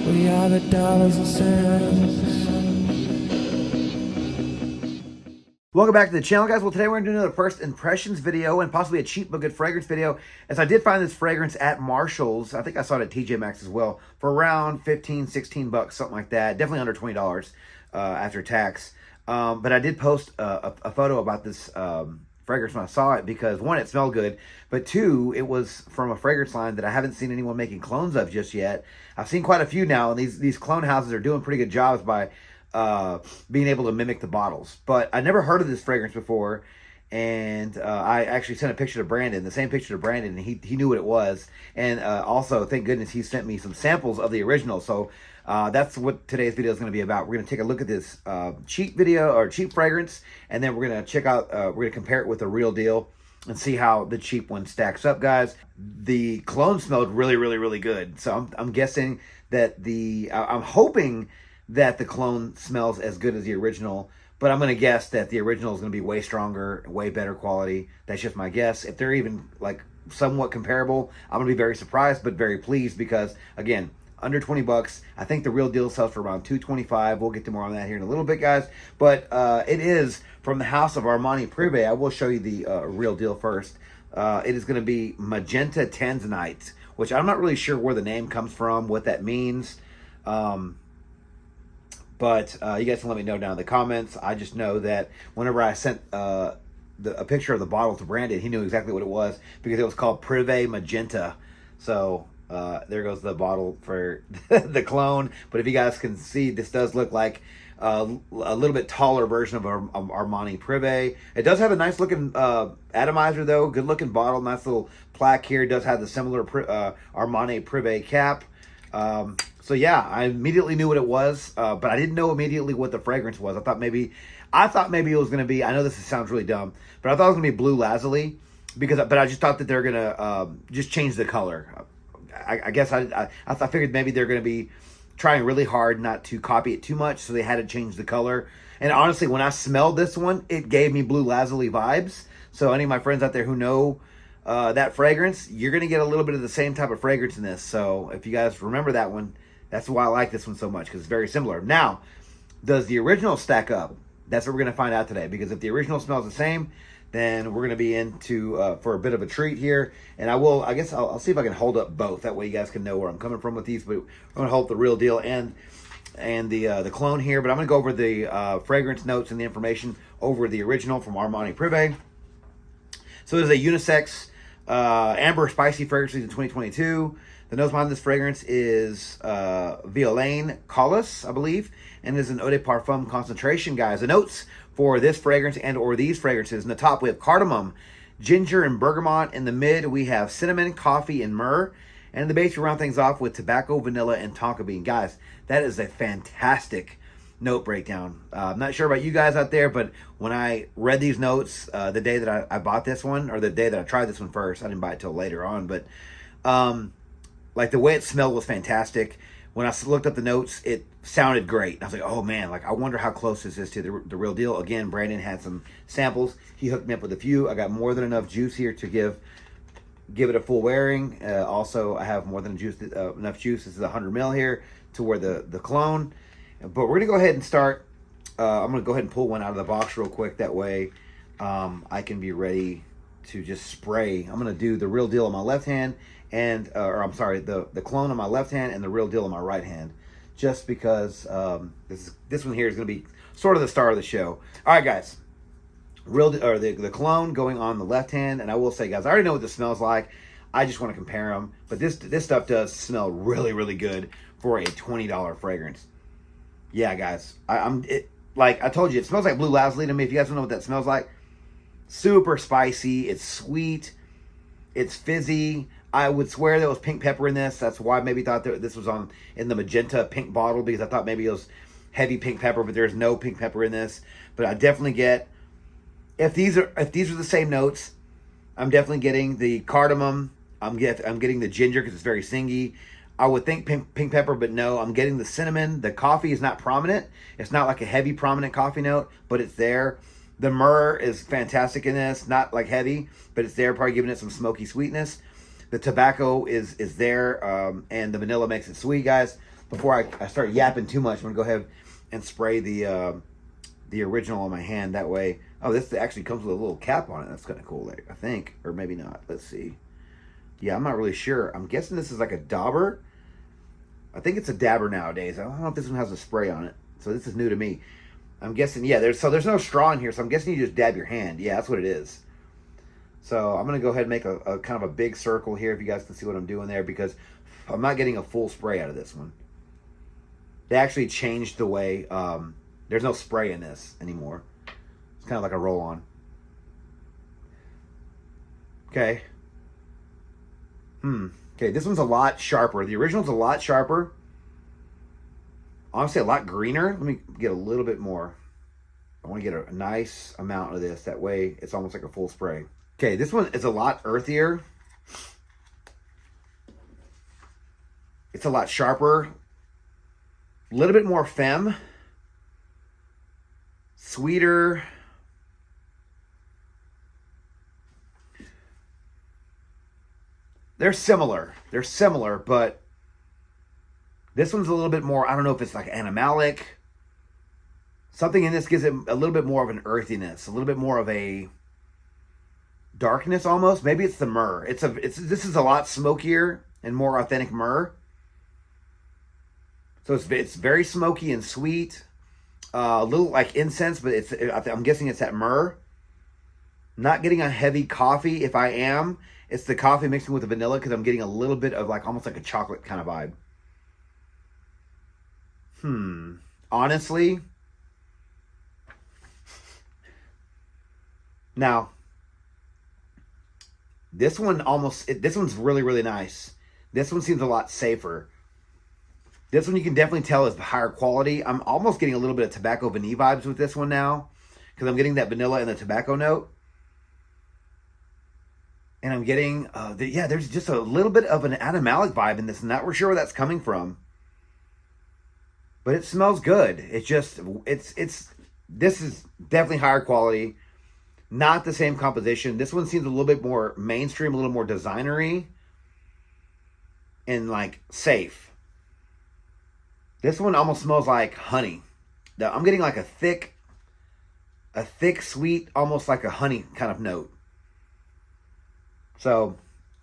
We are the dollars and cents. Welcome back to the channel, guys. Well, today we're going to do another first impressions video and possibly a cheap but good fragrance video, as I did find this fragrance at Marshall's. I think I saw it at TJ Maxx as well for around 15, 16 bucks, something like that. Definitely under $20 after tax. But I did post a photo about this fragrance when I saw it because, one, it smelled good, but two, it was from a fragrance line that I haven't seen anyone making clones of just yet. I've seen quite a few now, and these clone houses are doing pretty good jobs by being able to mimic the bottles. But I never heard of this fragrance before, and I actually sent a picture to Brandon, the same picture to Brandon, and he knew what it was. And also, thank goodness, he sent me some samples of the original. So that's what today's video is going to be about. We're going to take a look at this cheap fragrance, and then we're going to check out, we're going to compare it with the real deal and see how the cheap one stacks up, guys. The clone smelled really, really, really good. So I'm guessing that I'm hoping that the clone smells as good as the original, but I'm going to guess that the original is going to be way stronger, way better quality. That's just my guess. If they're even like somewhat comparable, I'm going to be very surprised, but very pleased because, again, under 20 bucks. I think the real deal sells for around $2.25. We'll get to more on that here in a little bit, guys. But it is from the house of Armani Privé. I will show you the real deal first. It is going to be Magenta Tanzanite, which I'm not really sure where the name comes from, what that means. But you guys can let me know down in the comments. I just know that whenever I sent a picture of the bottle to Brandon, he knew exactly what it was because it was called Privé Magenta. So there goes the bottle for the clone. But if you guys can see, this does look like a little bit taller version of Armani Privé. It does have a nice looking atomizer though. Good looking bottle. Nice little plaque here. It does have the similar Armani Privé cap. So yeah, I immediately knew what it was, but I didn't know immediately what the fragrance was. I thought maybe it was going to be, I know this sounds really dumb, but I thought it was going to be blue lazuli, but I just thought that they're going to just change the color. I guess I figured maybe they're going to be trying really hard not to copy it too much, so they had to change the color. And honestly, when I smelled this one, it gave me blue lazuli vibes. So any of my friends out there who know that fragrance, you're going to get a little bit of the same type of fragrance in this. So if you guys remember that one, that's why I like this one so much, because it's very similar. Now, does the original stack up? That's what we're going to find out today, because if the original smells the same, then we're going to be into for a bit of a treat here. And I guess I'll see if I can hold up both. That way you guys can know where I'm coming from with these. But I'm going to hold up the real deal and the clone here. But I'm going to go over the fragrance notes and the information over the original from Armani Privé. So it is a unisex amber spicy fragrance in 2022. The nose behind this fragrance is Violaine Collis, I believe, and is an eau de parfum concentration, guys. The notes for this fragrance and or these fragrances, in the top we have cardamom, ginger, and bergamot. In the mid we have cinnamon, coffee, and myrrh. And in the base we round things off with tobacco, vanilla, and tonka bean. Guys, that is a fantastic note breakdown. I'm not sure about you guys out there, but when I read these notes the day that I bought this one, or the day that I tried this one first, I didn't buy it till later on, but like the way it smelled was fantastic. When I looked up the notes, it sounded great. I was like, oh man, like I wonder how close this is to the real deal. Again, Brandon had some samples. He hooked me up with a few. I got more than enough juice here to give it a full wearing. Also, I have more than enough juice. This is 100 ml here to wear the clone. But we're gonna go ahead and start. I'm gonna go ahead and pull one out of the box real quick. That way, I can be ready to just spray. I'm gonna do the real deal on my left hand, and or I'm sorry, the clone on my left hand and the real deal on my right hand, just because this one here is gonna be sort of the star of the show. All right, guys, the clone going on the left hand, and I will say, guys, I already know what this smells like. I just want to compare them, but this stuff does smell really, really good for a $20 fragrance. Yeah, guys, like I told you, it smells like blue lazuli to me. If you guys don't know what that smells like, super spicy. It's sweet. It's fizzy. I would swear there was pink pepper in this. That's why I maybe thought that this was in the magenta pink bottle, because I thought maybe it was heavy pink pepper, but there's no pink pepper in this. But I definitely get, if these are the same notes, I'm definitely getting the cardamom. I'm getting the ginger because it's very singy. I would think pink pepper, but no, I'm getting the cinnamon. The coffee is not prominent. It's not like a heavy prominent coffee note, but it's there. The myrrh is fantastic in this, not like heavy, but it's there, probably giving it some smoky sweetness. The tobacco is there, and the vanilla makes it sweet, guys. before I start yapping too much, I'm gonna go ahead and spray the original on my hand. That way, oh, this actually comes with a little cap on it. That's kind of cool, I think, or maybe not. Let's see. Yeah, I'm not really sure. I'm guessing this is like a dauber. I think it's a dabber nowadays. I don't know if this one has a spray on it, so this is new to me. I'm guessing, yeah. There's no straw in here, so I'm guessing you just dab your hand. Yeah, that's what it is. So I'm gonna go ahead and make a kind of a big circle here, if you guys can see what I'm doing there, because I'm not getting a full spray out of this one. They actually changed the way. There's no spray in this anymore. It's kind of like a roll-on. Okay. Okay, this one's a lot sharper. The original's a lot sharper. Honestly, a lot greener. Let me get a little bit more. I want to get a nice amount of this. That way, it's almost like a full spray. Okay, this one is a lot earthier. It's a lot sharper. A little bit more femme. Sweeter. They're similar. They're similar, but this one's a little bit more, I don't know if it's like animalic. Something in this gives it a little bit more of an earthiness, a little bit more of a darkness almost. Maybe it's the myrrh. This is a lot smokier and more authentic myrrh. So it's very smoky and sweet. A little like incense, but I'm guessing it's that myrrh. Not getting a heavy coffee. If I am, it's the coffee mixing with the vanilla, because I'm getting a little bit of like almost like a chocolate kind of vibe. Honestly. Now, this one's really, really nice. This one seems a lot safer. This one you can definitely tell is higher quality. I'm almost getting a little bit of tobacco vanille vibes with this one now, because I'm getting that vanilla and the tobacco note. And I'm getting, there's just a little bit of an animalic vibe in this. I'm not sure where that's coming from. But it smells good. This is definitely higher quality. Not the same composition. This one seems a little bit more mainstream, a little more designery. And like safe. This one almost smells like honey. Now, I'm getting like a thick, sweet, almost like a honey kind of note. So,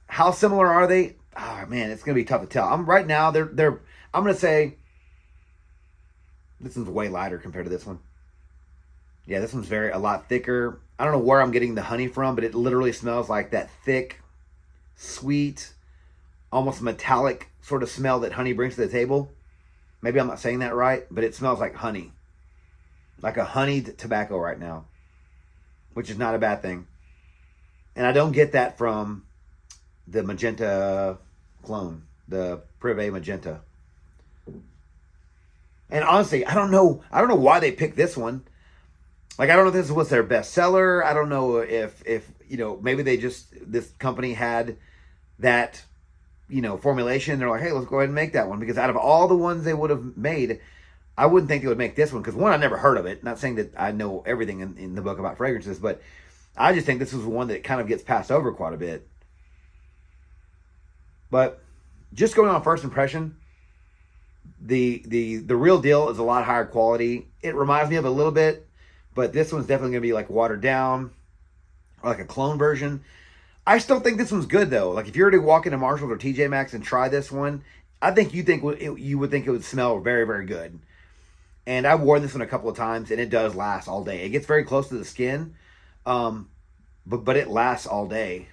how similar are they? Oh man, it's gonna be tough to tell. I'm gonna say this one's way lighter compared to this one. Yeah, this one's a lot thicker. I don't know where I'm getting the honey from, but it literally smells like that thick, sweet, almost metallic sort of smell that honey brings to the table. Maybe I'm not saying that right, but it smells like honey. Like a honeyed tobacco right now, which is not a bad thing. And I don't get that from the Magenta clone, the Privé Magenta. And honestly, I don't know why they picked this one. Like, I don't know if this was their best seller. I don't know if maybe this company had that, formulation. They're like, hey, let's go ahead and make that one. Because out of all the ones they would have made, I wouldn't think they would make this one. Because one, I never heard of it. Not saying that I know everything in the book about fragrances, but I just think this was one that kind of gets passed over quite a bit. But just going on first impression, the real deal is a lot higher quality. It reminds me of a little bit, but this one's definitely going to be like watered down, or like a clone version. I still think this one's good though. Like if you were to walk into Marshalls or TJ Maxx and try this one, I think you would think it would smell very, very good. And I've worn this one a couple of times, and it does last all day. It gets very close to the skin. But it lasts all day.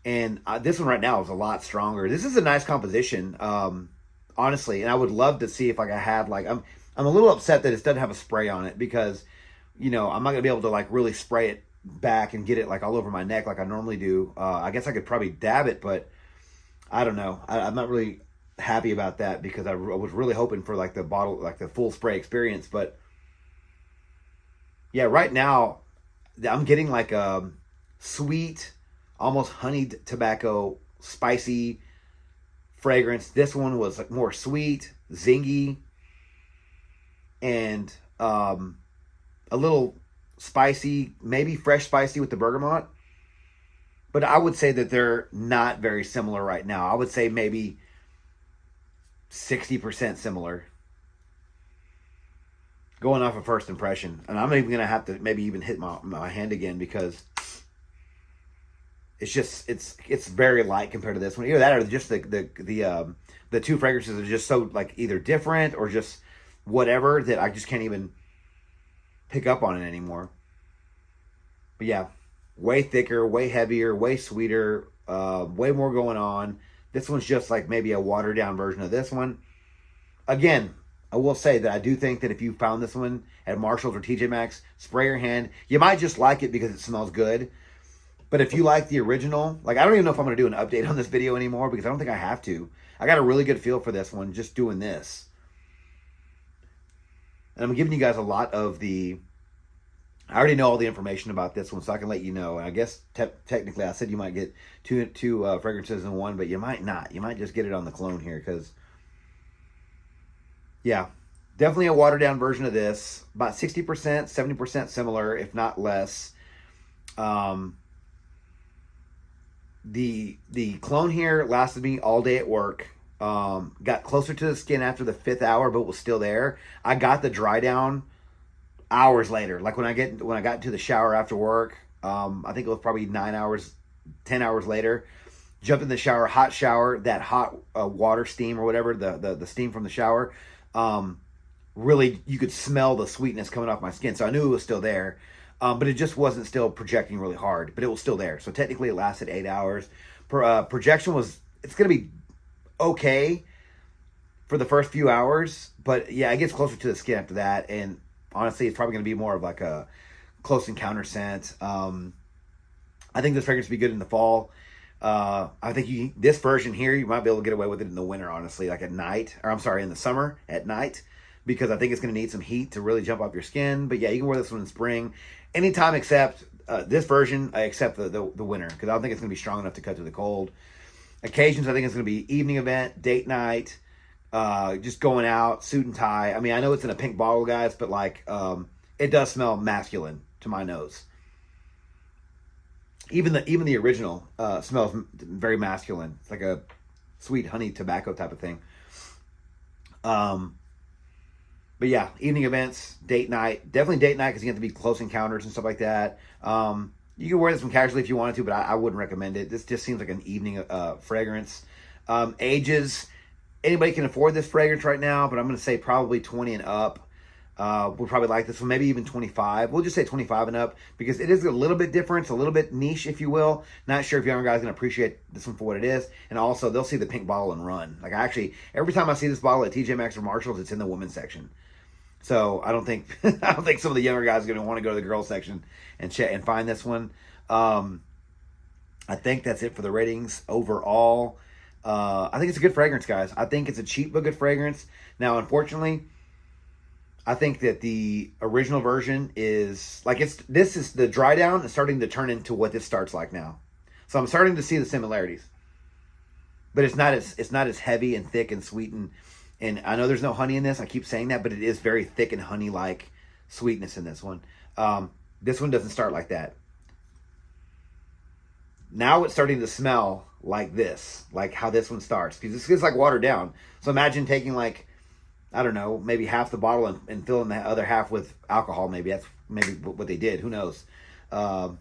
And this one right now is a lot stronger. This is a nice composition, honestly. And I would love to see if I had I'm a little upset that it doesn't have a spray on it, because I'm not gonna be able to really spray it back and get it all over my neck like I normally do. I guess I could probably dab it, but I don't know. I'm not really happy about that, because I was really hoping for the bottle, the full spray experience. But yeah, right now I'm getting a sweet, almost honeyed tobacco, spicy fragrance. This one was more sweet, zingy, and a little spicy, maybe fresh spicy with the bergamot. But I would say that they're not very similar right now. I would say maybe 60% similar. Going off of first impression. And I'm even going to have to maybe even hit my hand again because it's just, it's very light compared to this one. Either that or just the two fragrances are just so like either different or just whatever that I just can't even pick up on it anymore. But yeah, way thicker, way heavier, way sweeter, way more going on. This one's just like maybe a watered down version of this one. Again, I will say that I do think that if you found this one at Marshall's or TJ Maxx, spray your hand. You might just like it because it smells good. But if you like the original, like I don't even know if I'm going to do an update on this video anymore because I don't think I have to. I got a really good feel for this one just doing this. And I'm giving you guys a lot of the... I already know all the information about this one, so I can let you know. And I guess technically I said you might get two fragrances in one, but you might not. You might just get it on the clone here because... Yeah, definitely a watered down version of this. About 60%, 70% similar, if not less. The clone here lasted me all day at work. Got closer to the skin after the 5th hour, but was still there. I got the dry down hours later. Like when I got into the shower after work, I think it was probably 9 hours, 10 hours later. Jumped in the shower, hot shower, that hot water steam or whatever, the steam from the shower. Really, you could smell the sweetness coming off my skin. So I knew it was still there. But it just wasn't still projecting really hard. But it was still there. So technically it lasted 8 hours. Projection was, it's going to be okay for the first few hours. But yeah, it gets closer to the skin after that. And honestly, it's probably going to be more of like a close encounter scent. I think this fragrance will be good in the fall. I think this version here, you might be able to get away with it in the winter, honestly, like at night, or I'm sorry, in the summer at night, because I think it's going to need some heat to really jump off your skin. But yeah, you can wear this one in spring, anytime except this version, except the winter, because I don't think it's going to be strong enough to cut through the cold. Occasions, I think it's going to be evening event, date night, just going out, suit and tie. I mean, I know it's in a pink bottle, guys, but like, it does smell masculine to my nose. Even the original smells very masculine. It's like a sweet honey tobacco type of thing. But yeah, evening events, date night. Definitely date night because you have to be close encounters and stuff like that. You can wear this one casually if you wanted to, but I wouldn't recommend it. This just seems like an evening fragrance. Ages. Anybody can afford this fragrance right now, but I'm going to say probably 20 and up. Would probably like this one, maybe even 25. We'll just say 25 and up because it is a little bit different. It's a little bit niche, if you will. Not sure if younger guys are going to appreciate this one for what it is. And also, they'll see the pink bottle and run. Like, every time I see this bottle at TJ Maxx or Marshall's, it's in the women's section. So I don't think some of the younger guys are going to want to go to the girls section and check and find this one. I think that's it for the ratings overall. I think it's a good fragrance, guys. I think it's a cheap but good fragrance. Now, unfortunately, I think that the original version is like this is the dry down is starting to turn into what this starts like now. So I'm starting to see the similarities. But it's not as heavy and thick and sweet and I know there's no honey in this. I keep saying that, but it is very thick and honey-like sweetness in this one. This one doesn't start like that. Now it's starting to smell like this, like how this one starts. Because this is like watered down. So imagine taking like, I don't know, maybe half the bottle and filling the other half with alcohol. Maybe that's what they did. Who knows? But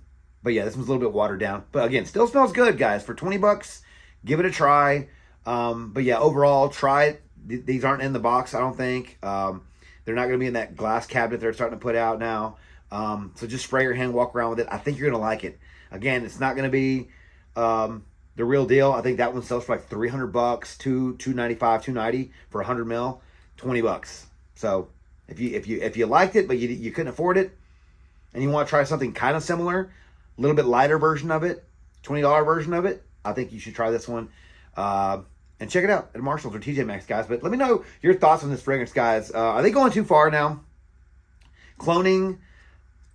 yeah, this one's a little bit watered down. But again, still smells good, guys. For $20, give it a try. But yeah, overall, try it. These aren't in the box, I don't think. They're not going to be in that glass cabinet they're starting to put out now. So just spray your hand, walk around with it. I think you're going to like it. Again, it's not going to be the real deal. I think that one sells for like $300, $295, $290 for 100 ml. $20. So if you liked it but you couldn't afford it and you want to try something kind of similar, a little bit lighter version of it, $20 version of it, I think you should try this one and check it out at Marshall's or TJ Maxx, guys. But let me know your thoughts on this fragrance, guys. Are they going too far now? Cloning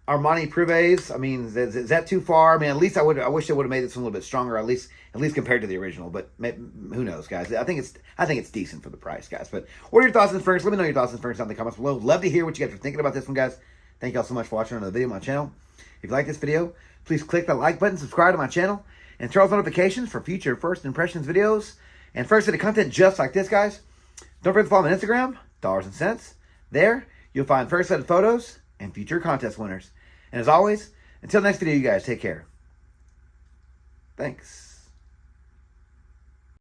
Armani Privés, I mean, is that too far? I mean, at least I wish they would have made this one a little bit stronger, at least compared to the original. But who knows, guys? I think it's decent for the price, guys. But what are your thoughts on this fragrance? Let me know your thoughts on this fragrance down in the comments below. Love to hear what you guys are thinking about this one, guys. Thank you all so much for watching another video on my channel. If you like this video, please click that like button, subscribe to my channel, and turn on notifications for future first impressions videos and first day content just like this, guys. Don't forget to follow me on Instagram, Dollars and Cents. There, you'll find first set of photos and future contest winners. And as always, until next video, you guys take care. Thanks.